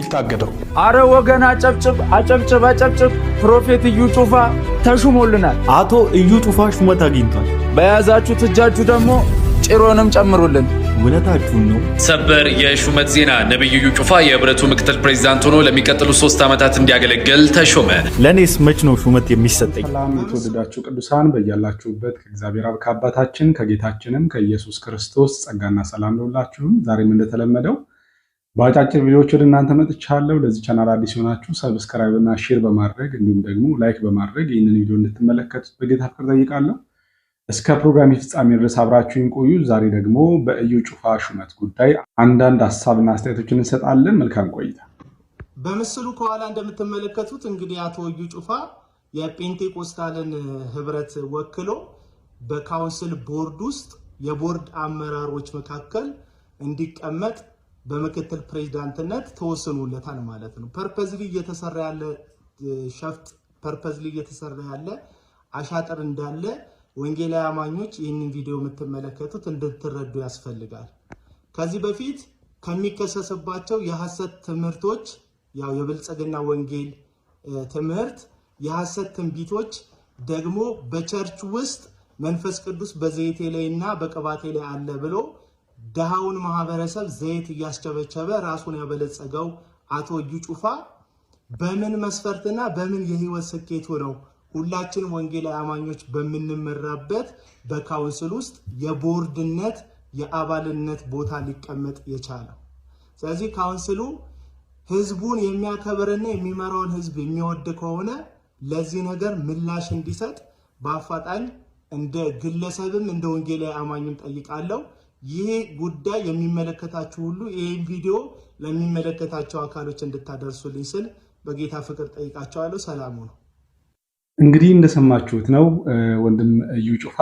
የታገደው? አረ ወገን አጨብጭብ ፕሮፌት እዩ ጩፋ ተሹሞልናል። አቶ እዩ ጩፋ ሹመት አግኝቷል። በያዛችሁት እጃችሁ ደግሞ ጭሮንም ጨምሩልን። እውነታችሁን ነው። ሰበር የሹመት ዜና። ነብዩ እዩ ጩፋ የህብረቱ ምክትል ፕሬዝዳንት ሆኖ ለሚቀጥሉ 3 ዓመታት እንዲያገለግል ተሾመ። ለኔስ መች ነው ሹመት የሚሰጠኝ? ሰላም የተወደዳችሁ ቅዱሳን በያላችሁበት ከእግዚአብሔር አብ ከአባታችን ከጌታችንም ከኢየሱስ ክርስቶስ ጸጋና ሰላም ለሁላችሁም። ዛሬም እንደተለመደው በአጫጭር ቪዲዮዎች ወደ እናንተ መጥቻለሁ። ለዚህ ቻናል አዲስ ሆናችሁ ሰብስክራይብ እና ሼር በማድረግ እንዲሁም ደግሞ ላይክ በማድረግ ይህንን ቪዲዮ እንድትመለከቱት በጌታ ፍቅር ጠይቃለሁ። እስከ ፕሮግራም ፍጻሜ ድረስ አብራችሁን ቆዩ። ዛሬ ደግሞ በእዩ ጩፋ ሹመት ጉዳይ አንዳንድ ሀሳብና አስተያየቶችን እንሰጣለን። መልካም ቆይታ። በምስሉ ከኋላ እንደምትመለከቱት እንግዲህ አቶ እዩ ጩፋ የጴንጤቆስታልን ህብረት ወክሎ በካውንስል ቦርድ ውስጥ የቦርድ አመራሮች መካከል እንዲቀመጥ በምክትል ፕሬዝዳንትነት ተወስኖለታል ማለት ነው። ፐርፐዝሊ እየተሰራ ያለ ሸፍጥ ፐርፐዝሊ እየተሰራ ያለ አሻጥር እንዳለ ወንጌላዊ አማኞች ይህንን ቪዲዮ የምትመለከቱት እንድትረዱ ያስፈልጋል። ከዚህ በፊት ከሚከሰስባቸው የሐሰት ትምህርቶች ያው የብልጽግና ወንጌል ትምህርት፣ የሐሰት ትንቢቶች ደግሞ በቸርች ውስጥ መንፈስ ቅዱስ በዘይቴ ላይና በቅባቴ ላይ አለ ብሎ ደሃውን ማህበረሰብ ዘይት እያስቸበቸበ ራሱን ያበለጸገው አቶ እዩ ጩፋ በምን መስፈርትና በምን የህይወት ስኬቱ ነው ሁላችን ወንጌላዊ አማኞች በምንመራበት በካውንስል ውስጥ የቦርድነት የአባልነት ቦታ ሊቀመጥ የቻለው? ስለዚህ ካውንስሉ ህዝቡን የሚያከብርና የሚመራውን ህዝብ የሚወድ ከሆነ ለዚህ ነገር ምላሽ እንዲሰጥ በአፋጣኝ እንደ ግለሰብም እንደ ወንጌላዊ አማኝም ጠይቃለሁ። ይሄ ጉዳይ የሚመለከታችሁ ሁሉ ይሄን ቪዲዮ ለሚመለከታቸው አካሎች እንድታደርሱልኝ ስል በጌታ ፍቅር ጠይቃቸዋለሁ። ሰላሙ ነው። እንግዲህ እንደሰማችሁት ነው ወንድም እዩ ጩፋ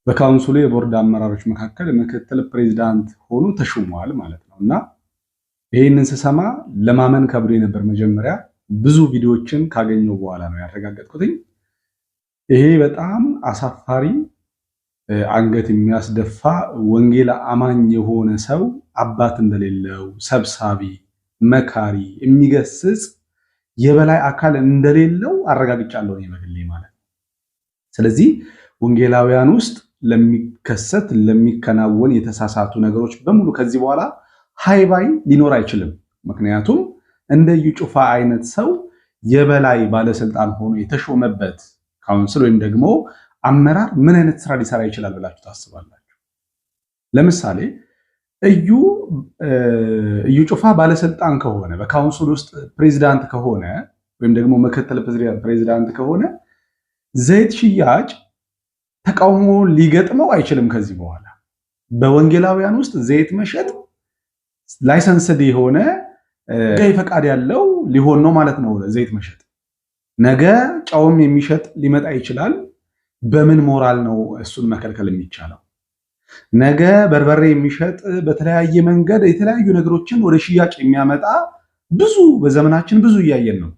በካውንስሉ የቦርድ አመራሮች መካከል ምክትል ፕሬዝዳንት ሆኖ ተሹሟል ማለት ነው። እና ይህንን ስሰማ ለማመን ከብዶ ነበር። መጀመሪያ ብዙ ቪዲዮዎችን ካገኘው በኋላ ነው ያረጋገጥኩትኝ። ይሄ በጣም አሳፋሪ፣ አንገት የሚያስደፋ ወንጌል አማኝ የሆነ ሰው አባት እንደሌለው፣ ሰብሳቢ፣ መካሪ፣ የሚገስጽ የበላይ አካል እንደሌለው አረጋግጫለሁ እኔ በግሌ ማለት ነው። ስለዚህ ወንጌላውያን ውስጥ ለሚከሰት ለሚከናወን የተሳሳቱ ነገሮች በሙሉ ከዚህ በኋላ ሃይባይ ሊኖር አይችልም። ምክንያቱም እንደ እዩ ጩፋ አይነት ሰው የበላይ ባለስልጣን ሆኖ የተሾመበት ካውንስል ወይም ደግሞ አመራር ምን አይነት ስራ ሊሰራ ይችላል ብላችሁ ታስባላችሁ? ለምሳሌ እዩ ጩፋ ባለስልጣን ከሆነ በካውንስል ውስጥ ፕሬዝዳንት ከሆነ ወይም ደግሞ ምክትል ፕሬዝዳንት ከሆነ ዘይት ሽያጭ ተቃውሞ ሊገጥመው አይችልም። ከዚህ በኋላ በወንጌላውያን ውስጥ ዘይት መሸጥ ላይሰንስድ የሆነ ጋይ ፈቃድ ያለው ሊሆን ነው ማለት ነው። ዘይት መሸጥ ነገ ጨውም የሚሸጥ ሊመጣ ይችላል። በምን ሞራል ነው እሱን መከልከል የሚቻለው? ነገ በርበሬ የሚሸጥ በተለያየ መንገድ የተለያዩ ነገሮችን ወደ ሽያጭ የሚያመጣ ብዙ በዘመናችን ብዙ እያየን ነው።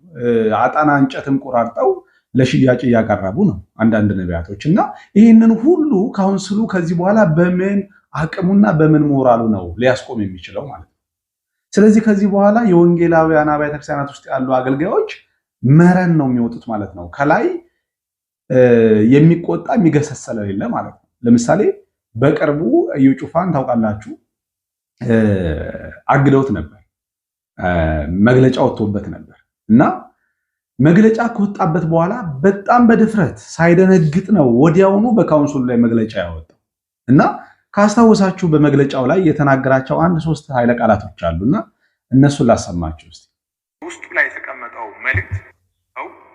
አጣና እንጨትም ቆራርጠው ለሽያጭ እያቀረቡ ነው አንዳንድ ነቢያቶች። እና ይህንን ሁሉ ካውንስሉ ከዚህ በኋላ በምን አቅሙና በምን ሞራሉ ነው ሊያስቆም የሚችለው ማለት ነው? ስለዚህ ከዚህ በኋላ የወንጌላውያን አብያተ ክርስቲያናት ውስጥ ያሉ አገልጋዮች መረን ነው የሚወጡት ማለት ነው። ከላይ የሚቆጣ የሚገሰጽ ስለሌለ ማለት ነው። ለምሳሌ በቅርቡ እዩ ጩፋን ታውቃላችሁ፣ አግደውት ነበር፣ መግለጫ ወጥቶበት ነበር። እና መግለጫ ከወጣበት በኋላ በጣም በድፍረት ሳይደነግጥ ነው ወዲያውኑ በካውንስሉ ላይ መግለጫ ያወጣው። እና ካስታወሳችሁ በመግለጫው ላይ የተናገራቸው 1-3 ኃይለ ቃላቶች አሉና እነሱን ላሰማችሁ እስቲ። ውስጡ ላይ የተቀመጠው መልእክት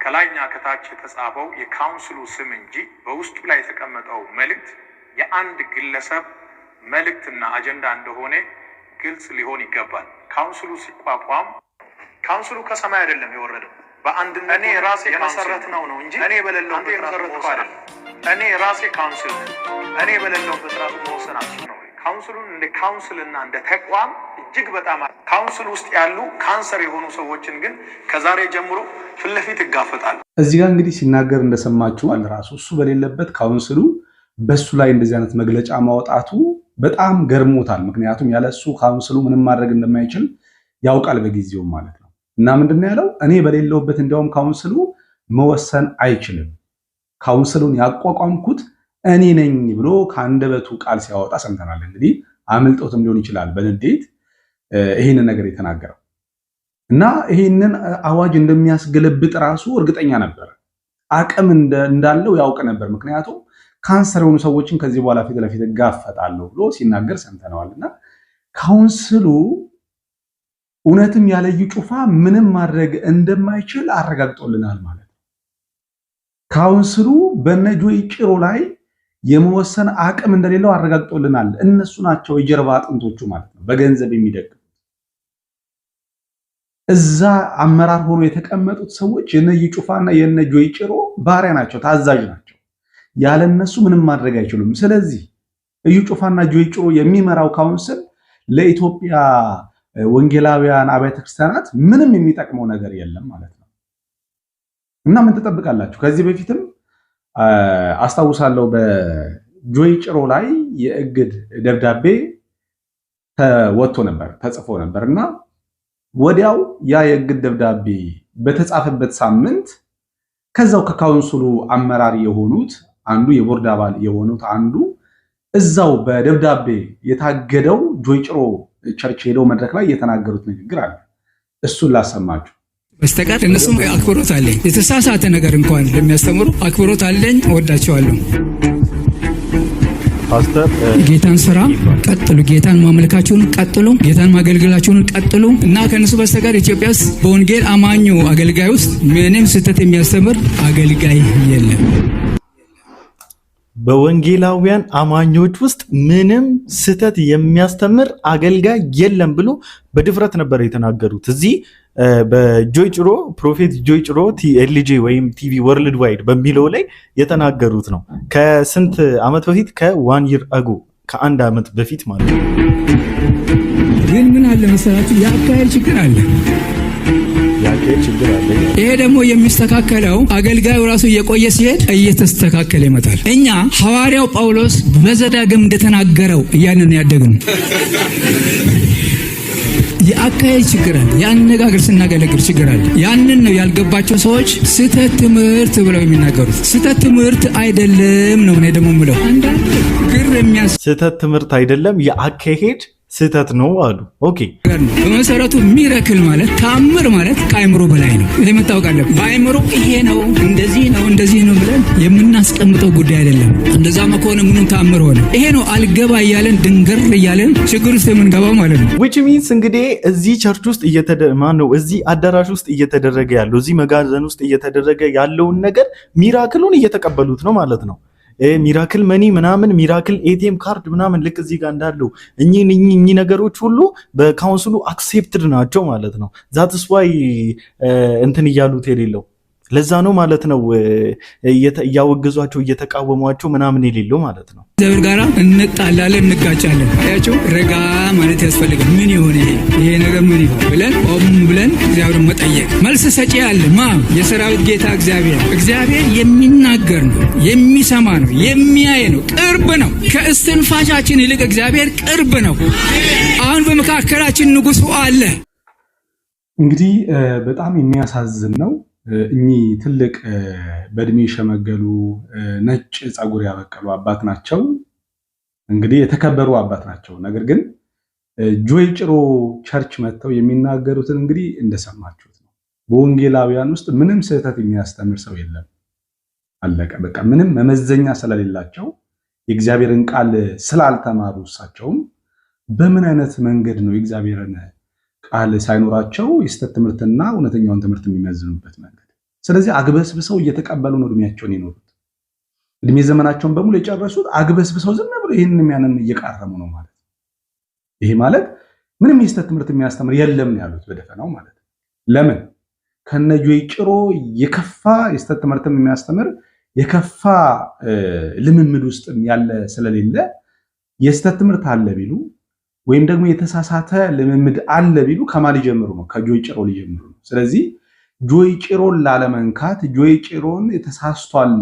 ከላይኛ ከታች የተጻፈው የካውንስሉ ስም እንጂ በውስጡ ላይ የተቀመጠው መልእክት የአንድ ግለሰብ መልእክትና አጀንዳ እንደሆነ ግልጽ ሊሆን ይገባል። ካውንስሉ ሲቋቋም ካውንስሉ ከሰማይ አይደለም የወረደው፣ በአንድነት እኔ ራሴ የመሰረት ነው እንጂ እኔ በሌለውበት የመሰረትኩ አይደለም። እኔ ራሴ ካውንስል እኔ በሌለውበት ራሱ መወሰን አልችልም ነው። ካውንስሉን እንደ ካውንስልና እንደ ተቋም እጅግ በጣም ካውንስል ውስጥ ያሉ ካንሰር የሆኑ ሰዎችን ግን ከዛሬ ጀምሮ ፊት ለፊት ይጋፈጣል። እዚህ ጋር እንግዲህ ሲናገር እንደሰማችሁ ራሱ እሱ በሌለበት ካውንስሉ በሱ ላይ እንደዚህ አይነት መግለጫ ማውጣቱ በጣም ገርሞታል። ምክንያቱም ያለሱ ካውንስሉ ምንም ማድረግ እንደማይችል ያውቃል በጊዜው ማለት ነው። እና ምንድነው ያለው? እኔ በሌለውበት እንዲያውም ካውንስሉ መወሰን አይችልም፣ ካውንስሉን ያቋቋምኩት እኔ ነኝ ብሎ ከአንደበቱ ቃል ሲያወጣ ሰምተናል። እንግዲህ አምልጦትም ሊሆን ይችላል በንዴት ይሄንን ነገር የተናገረው እና ይሄንን አዋጅ እንደሚያስገለብጥ ራሱ እርግጠኛ ነበር። አቅም እንዳለው ያውቅ ነበር። ምክንያቱም ካንሰር የሆኑ ሰዎችን ከዚህ በኋላ ፊት ለፊት ጋፈጣለሁ ብሎ ሲናገር ሰምተነዋልና ካውንስሉ እውነትም ያለ እዩ ጩፋ ምንም ማድረግ እንደማይችል አረጋግጦልናል ማለት ነው። ካውንስሉ በነጆይ ጭሮ ላይ የመወሰን አቅም እንደሌለው አረጋግጦልናል። እነሱ ናቸው የጀርባ አጥንቶቹ ማለት ነው፣ በገንዘብ የሚደግፉት። እዛ አመራር ሆኖ የተቀመጡት ሰዎች የነ እዩ ጩፋና የነ ጆይ ጭሮ ባሪያ ናቸው፣ ታዛዥ ናቸው። ያለነሱ ምንም ማድረግ አይችሉም። ስለዚህ እዩ ጩፋና ጆይ ጭሮ የሚመራው ካውንስል ለኢትዮጵያ ወንጌላውያን አብያተ ክርስቲያናት ምንም የሚጠቅመው ነገር የለም ማለት ነው። እና ምን ትጠብቃላችሁ? ከዚህ በፊትም አስታውሳለሁ በጆይ ጭሮ ላይ የእግድ ደብዳቤ ተወጥቶ ነበር፣ ተጽፎ ነበር እና ወዲያው ያ የእግድ ደብዳቤ በተጻፈበት ሳምንት ከዛው ከካውንስሉ አመራር የሆኑት አንዱ የቦርድ አባል የሆኑት አንዱ እዛው በደብዳቤ የታገደው ጆይ ጭሮ ቸርች ሄደው መድረክ ላይ የተናገሩት ንግግር አለ። እሱን ላሰማችሁ። በስተቀር እነሱም አክብሮት አለኝ። የተሳሳተ ነገር እንኳን ለሚያስተምሩ አክብሮት አለኝ። እወዳቸዋለሁ። ፓስተር ጌታን ስራ ቀጥሉ፣ ጌታን ማምለካችሁን ቀጥሉ፣ ጌታን ማገልገላችሁን ቀጥሉ እና ከነሱ በስተቀር ኢትዮጵያ ውስጥ በወንጌል አማኙ አገልጋይ ውስጥ ምንም ስህተት የሚያስተምር አገልጋይ የለም። በወንጌላውያን አማኞች ውስጥ ምንም ስህተት የሚያስተምር አገልጋይ የለም ብሎ በድፍረት ነበር የተናገሩት። እዚህ በጆይ ጭሮ ፕሮፌት ጆይ ጭሮ ቲኤልጄ ወይም ቲቪ ወርልድ ዋይድ በሚለው ላይ የተናገሩት ነው። ከስንት ዓመት በፊት ከ1 year ago ከአንድ ዓመት በፊት ማለት ነው። ግን ምን አለ መሰላችሁ? የአካሄድ ችግር አለ። ይሄ ደግሞ የሚስተካከለው አገልጋዩ ራሱ እየቆየ ሲሄድ እየተስተካከለ ይመጣል። እኛ ሐዋርያው ጳውሎስ በዘዳግም እንደተናገረው እያንን ያደግን የአካሄድ ችግር አለ። የአነጋገር ስናገለግል ችግር አለ። ያንን ነው ያልገባቸው ሰዎች ስህተት ትምህርት ብለው የሚናገሩት። ስህተት ትምህርት አይደለም ነው እኔ ደግሞ የምለው። አንዳንድ ግር ስህተት ትምህርት አይደለም የአካሄድ ስህተት ነው አሉ። ኦኬ በመሰረቱ ሚራክል ማለት ተአምር ማለት ከአእምሮ በላይ ነው። ይሄ መታወቅ አለበት። በአእምሮ ይሄ ነው እንደዚህ ነው እንደዚህ ነው ብለን የምናስቀምጠው ጉዳይ አይደለም። እንደዛ ከሆነ ምንም ተአምር ሆነ። ይሄ ነው አልገባ እያለን ድንገር እያለን ችግር ውስጥ የምንገባው ማለት ነው። which means እንግዲህ እዚህ ቸርች ውስጥ እዚህ አዳራሽ ውስጥ እየተደረገ ያለው እዚህ መጋዘን ውስጥ እየተደረገ ያለውን ነገር ሚራክሉን እየተቀበሉት ነው ማለት ነው። ሚራክል መኒ ምናምን ሚራክል ኤቲኤም ካርድ ምናምን ልክ እዚህ ጋር እንዳለው እኚህ ነገሮች ሁሉ በካውንስሉ አክሴፕትድ ናቸው ማለት ነው። ዛትስ ዋይ እንትን እያሉት የሌለው ለዛ ነው ማለት ነው። እያወገዟቸው እየተቃወሟቸው ምናምን የሌለው ማለት ነው። እግዚአብሔር ጋራ እንጣላለን፣ እንጋጫለን። አያቸው ረጋ ማለት ያስፈልጋል። ምን ይሆን ይሄ ነገር ምን ይሆን ብለን ቆም ብለን እግዚአብሔርን መጠየቅ። መልስ ሰጪ ያለ የሰራዊት ጌታ እግዚአብሔር የሚናገር ነው፣ የሚሰማ ነው፣ የሚያይ ነው፣ ቅርብ ነው። ከእስትንፋሻችን ይልቅ እግዚአብሔር ቅርብ ነው። አሁን በመካከላችን ንጉሱ አለ። እንግዲህ በጣም የሚያሳዝን ነው። እኚህ ትልቅ በእድሜ ሸመገሉ ነጭ ጸጉር ያበቀሉ አባት ናቸው። እንግዲህ የተከበሩ አባት ናቸው። ነገር ግን ጆይ ጭሮ ቸርች መጥተው የሚናገሩትን እንግዲህ እንደሰማችሁት ነው። በወንጌላውያን ውስጥ ምንም ስህተት የሚያስተምር ሰው የለም። አለቀ በቃ። ምንም መመዘኛ ስለሌላቸው የእግዚአብሔርን ቃል ስላልተማሩ እሳቸውም በምን አይነት መንገድ ነው የእግዚአብሔርን ቃል ሳይኖራቸው የስተት ትምህርትና እውነተኛውን ትምህርት የሚመዝኑበት መንገድ? ስለዚህ አግበስብሰው እየተቀበሉ ነው እድሜያቸውን የኖሩት። እድሜ ዘመናቸውን በሙሉ የጨረሱት አግበስብሰው ዝም ብሎ ይህንን ያንን እየቃረሙ ነው ማለት። ይሄ ማለት ምንም የስተት ትምህርት የሚያስተምር የለም ነው ያሉት በደፈናው ማለት። ለምን ከነ ጆይ ጭሮ የከፋ የስተት ትምህርትም የሚያስተምር የከፋ ልምምድ ውስጥ ያለ ስለሌለ የስተት ትምህርት አለ ቢሉ ወይም ደግሞ የተሳሳተ ልምምድ አለ ቢሉ ከማን ሊጀምሩ ነው? ከጆይ ጭሮ ሊጀምሩ ነው። ስለዚህ ጆይ ጭሮን ላለመንካት፣ ጆይ ጭሮን የተሳስቷል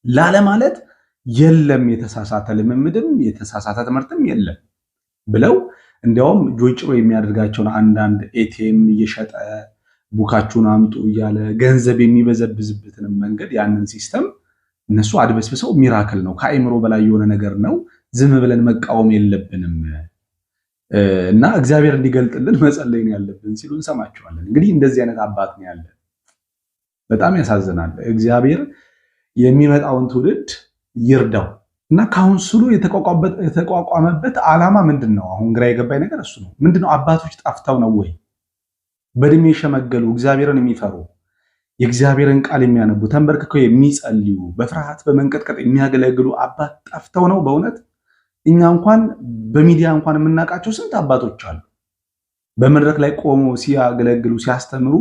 ላለማለት የለም የተሳሳተ ልምምድም የተሳሳተ ትምህርትም የለም። ብለው እንዲያውም ጆይ ጭሮ የሚያደርጋቸውን አንዳንድ ኤቲኤም እየሸጠ ቡካችሁን አምጡ እያለ ገንዘብ የሚበዘብዝበትን መንገድ ያንን ሲስተም እነሱ አድበስብሰው ሚራክል ነው ከአይምሮ በላይ የሆነ ነገር ነው ዝም ብለን መቃወም የለብንም እና እግዚአብሔር እንዲገልጥልን መጸለይ ነው ያለብን ሲሉ እንሰማቸዋለን። እንግዲህ እንደዚህ አይነት አባት ነው ያለ። በጣም ያሳዝናል። እግዚአብሔር የሚመጣውን ትውልድ ይርዳው እና ካውንስሉ የተቋቋመበት ዓላማ ምንድነው? አሁን ግራ የገባኝ ነገር እሱ ነው። ምንድነው? አባቶች ጠፍተው ነው ወይ? በእድሜ የሸመገሉ እግዚአብሔርን የሚፈሩ የእግዚአብሔርን ቃል የሚያነቡ ተንበርክከው የሚጸልዩ በፍርሃት በመንቀጥቀጥ የሚያገለግሉ አባት ጠፍተው ነው? በእውነት እኛ እንኳን በሚዲያ እንኳን የምናውቃቸው ስንት አባቶች አሉ። በመድረክ ላይ ቆመው ሲያገለግሉ ሲያስተምሩ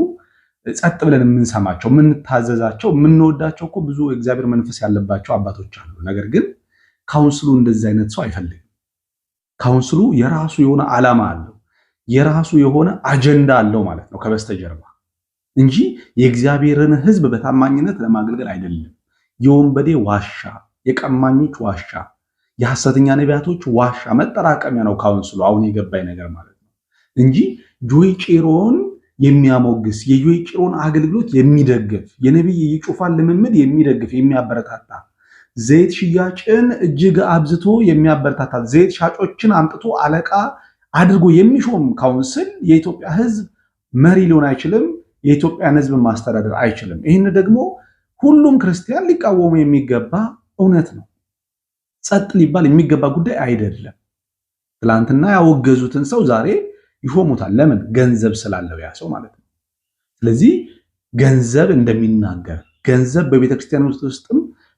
ጸጥ ብለን የምንሰማቸው የምንታዘዛቸው የምንወዳቸው እኮ ብዙ የእግዚአብሔር መንፈስ ያለባቸው አባቶች አሉ። ነገር ግን ካውንስሉ እንደዚህ አይነት ሰው አይፈልግም። ካውንስሉ የራሱ የሆነ ዓላማ አለው፣ የራሱ የሆነ አጀንዳ አለው ማለት ነው ከበስተጀርባ እንጂ የእግዚአብሔርን ሕዝብ በታማኝነት ለማገልገል አይደለም። የወንበዴ ዋሻ፣ የቀማኞች ዋሻ፣ የሐሰተኛ ነቢያቶች ዋሻ መጠራቀሚያ ነው ካውንስሉ። አሁን የገባኝ ነገር ማለት ነው እንጂ ጆይ ጭሮን የሚያሞግስ የጆይ ጭሮን አገልግሎት የሚደግፍ የነብይ ኢዩ ጩፋን ልምምድ የሚደግፍ የሚያበረታታ ዘይት ሽያጭን እጅግ አብዝቶ የሚያበረታታ ዘይት ሻጮችን አምጥቶ አለቃ አድርጎ የሚሾም ካውንስል የኢትዮጵያ ሕዝብ መሪ ሊሆን አይችልም። የኢትዮጵያን ሕዝብ ማስተዳደር አይችልም። ይህን ደግሞ ሁሉም ክርስቲያን ሊቃወሙ የሚገባ እውነት ነው። ጸጥ ሊባል የሚገባ ጉዳይ አይደለም። ትላንትና ያወገዙትን ሰው ዛሬ ይሾሙታል። ለምን? ገንዘብ ስላለው ያ ሰው ማለት ነው። ስለዚህ ገንዘብ እንደሚናገር ገንዘብ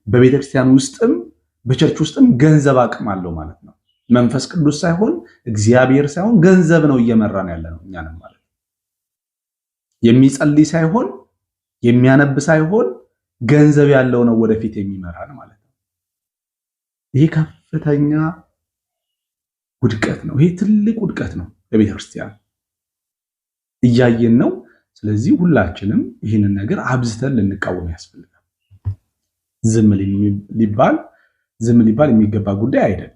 በቤተክርስቲያን ውስጥም በቸርች ውስጥም ገንዘብ አቅም አለው ማለት ነው። መንፈስ ቅዱስ ሳይሆን እግዚአብሔር ሳይሆን ገንዘብ ነው እየመራን ያለ ነው እኛንም ማለት ነው። የሚጸልይ ሳይሆን የሚያነብ ሳይሆን ገንዘብ ያለው ነው ወደፊት የሚመራን ማለት ነው። ይሄ ከፍተኛ ውድቀት ነው። ይሄ ትልቅ ውድቀት ነው ለቤተክርስቲያን እያየን ነው። ስለዚህ ሁላችንም ይህንን ነገር አብዝተን ልንቃወም ያስፈልጋል። ዝም ሊባል የሚገባ ጉዳይ አይደለም።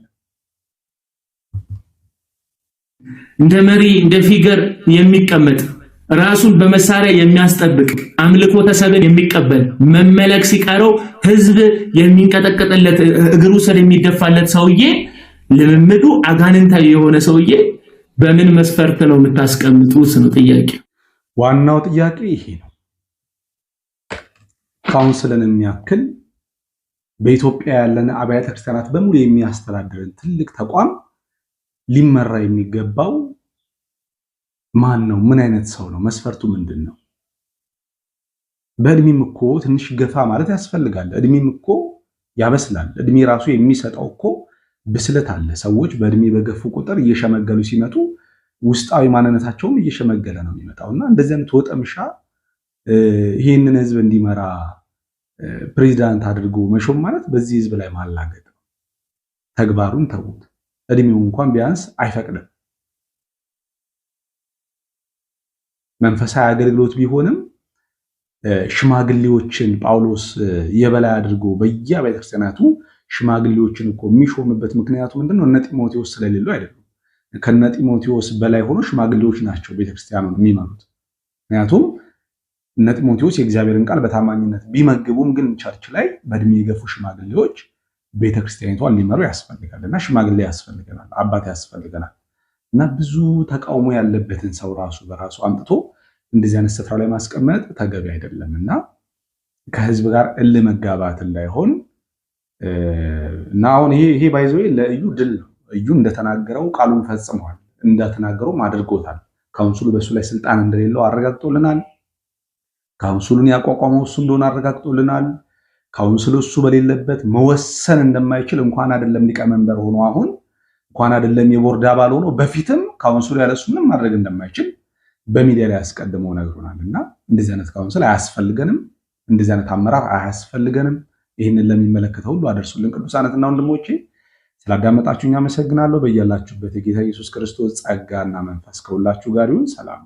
እንደ መሪ እንደ ፊገር የሚቀመጥ ራሱን በመሳሪያ የሚያስጠብቅ አምልኮ ተሰብን የሚቀበል መመለክ ሲቀረው ህዝብ የሚንቀጠቀጥለት እግሩ ስር የሚደፋለት ሰውዬ ልምምዱ አጋንንታዊ የሆነ ሰውዬ በምን መስፈርት ነው የምታስቀምጡት ነው ጥያቄ። ዋናው ጥያቄ ይሄ ነው። ካውንስልን የሚያክል በኢትዮጵያ ያለን አብያተ ክርስቲያናት በሙሉ የሚያስተዳድርን ትልቅ ተቋም ሊመራ የሚገባው ማን ነው? ምን አይነት ሰው ነው? መስፈርቱ ምንድን ነው? በእድሜም እኮ ትንሽ ገፋ ማለት ያስፈልጋል። እድሜም እኮ ያበስላል። እድሜ ራሱ የሚሰጠው እኮ ብስለት አለ። ሰዎች በእድሜ በገፉ ቁጥር እየሸመገሉ ሲመጡ ውስጣዊ ማንነታቸውም እየሸመገለ ነው የሚመጣውና እንደዚህ አይነት ወጠምሻ ይሄንን ህዝብ እንዲመራ ፕሬዚዳንት አድርጎ መሾም ማለት በዚህ ህዝብ ላይ ማላገጥ ነው። ተግባሩን ተውት። እድሜው እንኳን ቢያንስ አይፈቅድም። መንፈሳዊ አገልግሎት ቢሆንም ሽማግሌዎችን ጳውሎስ የበላይ አድርጎ በየአብያተ ክርስቲያናቱ ሽማግሌዎችን እኮ የሚሾምበት ምክንያቱ ምንድነው? እነ ጢሞቴዎስ ስለሌሉ አይደለም። ከነ ጢሞቴዎስ በላይ ሆኖ ሽማግሌዎች ናቸው ቤተክርስቲያኑን የሚመሩት። ምክንያቱም እነ ጢሞቴዎስ የእግዚአብሔርን ቃል በታማኝነት ቢመግቡም ግን ቸርች ላይ በእድሜ የገፉ ሽማግሌዎች ቤተክርስቲያኒቷን ሊመሩ ያስፈልጋልና ሽማግሌ ያስፈልገናል፣ አባት ያስፈልገናል። እና ብዙ ተቃውሞ ያለበትን ሰው ራሱ በራሱ አምጥቶ እንደዚህ አይነት ስፍራ ላይ ማስቀመጥ ተገቢ አይደለም እና ከህዝብ ጋር እልህ መጋባት እንዳይሆን እና አሁን ይሄ ባይዘው ለእዩ ድል ነው። እዩ እንደተናገረው ቃሉን ፈጽሟል፣ እንደተናገረው አድርጎታል። ካውንስሉ በሱ ላይ ስልጣን እንደሌለው አረጋግጦልናል። ካውንስሉን ያቋቋመው እሱ እንደሆነ አረጋግጦልናል። ካውንስሉ እሱ በሌለበት መወሰን እንደማይችል እንኳን አይደለም ሊቀመንበር ሆኖ አሁን እንኳን አይደለም የቦርድ አባል ሆኖ በፊትም ካውንስሉ ያለሱ ምንም ማድረግ እንደማይችል በሚዲያ ላይ ያስቀድመው ነግሮናልና እንደዚህ አይነት ካውንስል አያስፈልገንም፣ እንደዚህ አይነት አመራር አያስፈልገንም። ይህንን ለሚመለከተው ሁሉ አደርሱልን። ቅዱሳንና ወንድሞቼ ስላዳመጣችሁኝ አመሰግናለሁ። በያላችሁበት የጌታ ኢየሱስ ክርስቶስ ጸጋና መንፈስ ከሁላችሁ ጋር ይሁን። ሰላም